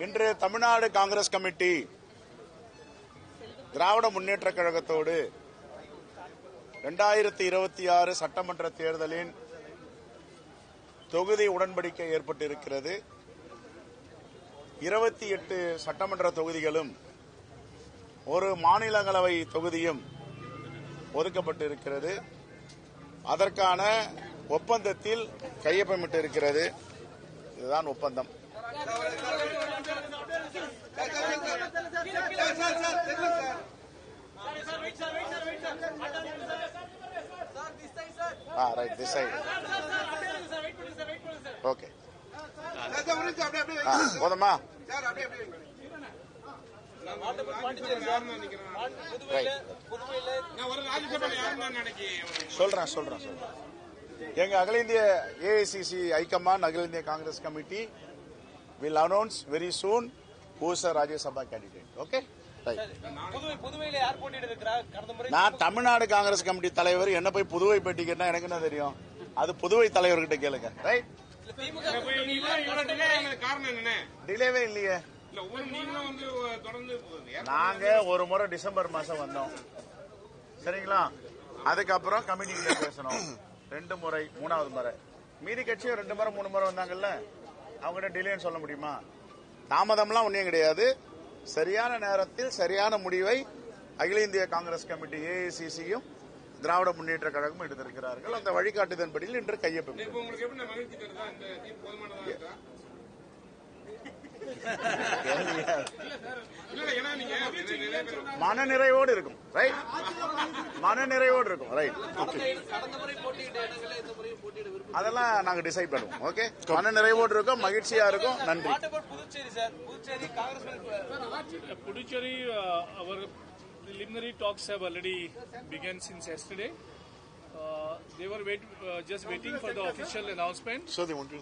இன்று தமிழ்நாடு காங்கிரஸ் கமிட்டி திராவிட முன்னேற்ற கழகத்தோடு 2026 சட்டமன்ற தேர்தலின் தொகுதி உடன்படிக்கை ஏற்பட்டிருக்கிறது. 28 சட்டமன்ற தொகுதிகளும் ஒரு மாநிலங்களவை தொகுதியும் ஒதுக்கப்பட்டிருக்கிறது. அதற்கான ஒப்பந்தத்தில் கையொப்பமிட்டிருக்கிறது. இதுதான் ஒப்பந்தம். Right this side. ஓகே போதுமா? சொல்றேன். எங்க அகில இந்திய AICC ஹைகமாண்ட் அகில இந்திய Congress committee will announce very soon who is a Rajya Sabha candidate. Okay? நான் தமிழ்நாடு காங்கிரஸ் கமிட்டி தலைவர் என்ன போய் புதுவை பேட்டிக்கிறேன்னா எனக்கு என்ன தெரியும்? அது புதுவை தலைவர்கிட்ட கேளுங்க. ரைட்? டிலேவே இல்லையே. நாங்க ஒரு முறை டிசம்பர் மாசம் வந்தோம், சரிங்களா? அதுக்கப்புறம் கமிட்டியில பேசணும் 2 முறை, 3வது முறை. மீதி கட்சியும் 2 முறை 3 முறை வந்தாங்கல்ல, அவங்ககிட்ட டிலேன்னு சொல்ல முடியுமா? தாமதம்லாம் ஒன்றும் கிடையாது. சரியான நேரத்தில் சரியான முடிவை அகில இந்திய காங்கிரஸ் கமிட்டி AICCயும் திராவிட முன்னேற்ற கழகமும் எடுத்திருக்கிறார்கள். அந்த வழிகாட்டுதன்படியில் இன்று கையொப்பமிட்டார். மனநிறைவோடு இருக்கும். ரைட்? மனநிறைவோடு இருக்கும். ரைட்? அதெல்லாம் நாங்க டிசைட் பண்ணுவோம். ஓகே, மனநிறைவோடு இருக்கும், மகிழ்ச்சியா இருக்கும். நன்றி. Puducherry, our preliminary talks have already begun since yesterday. They were just waiting for the official announcement. So they want to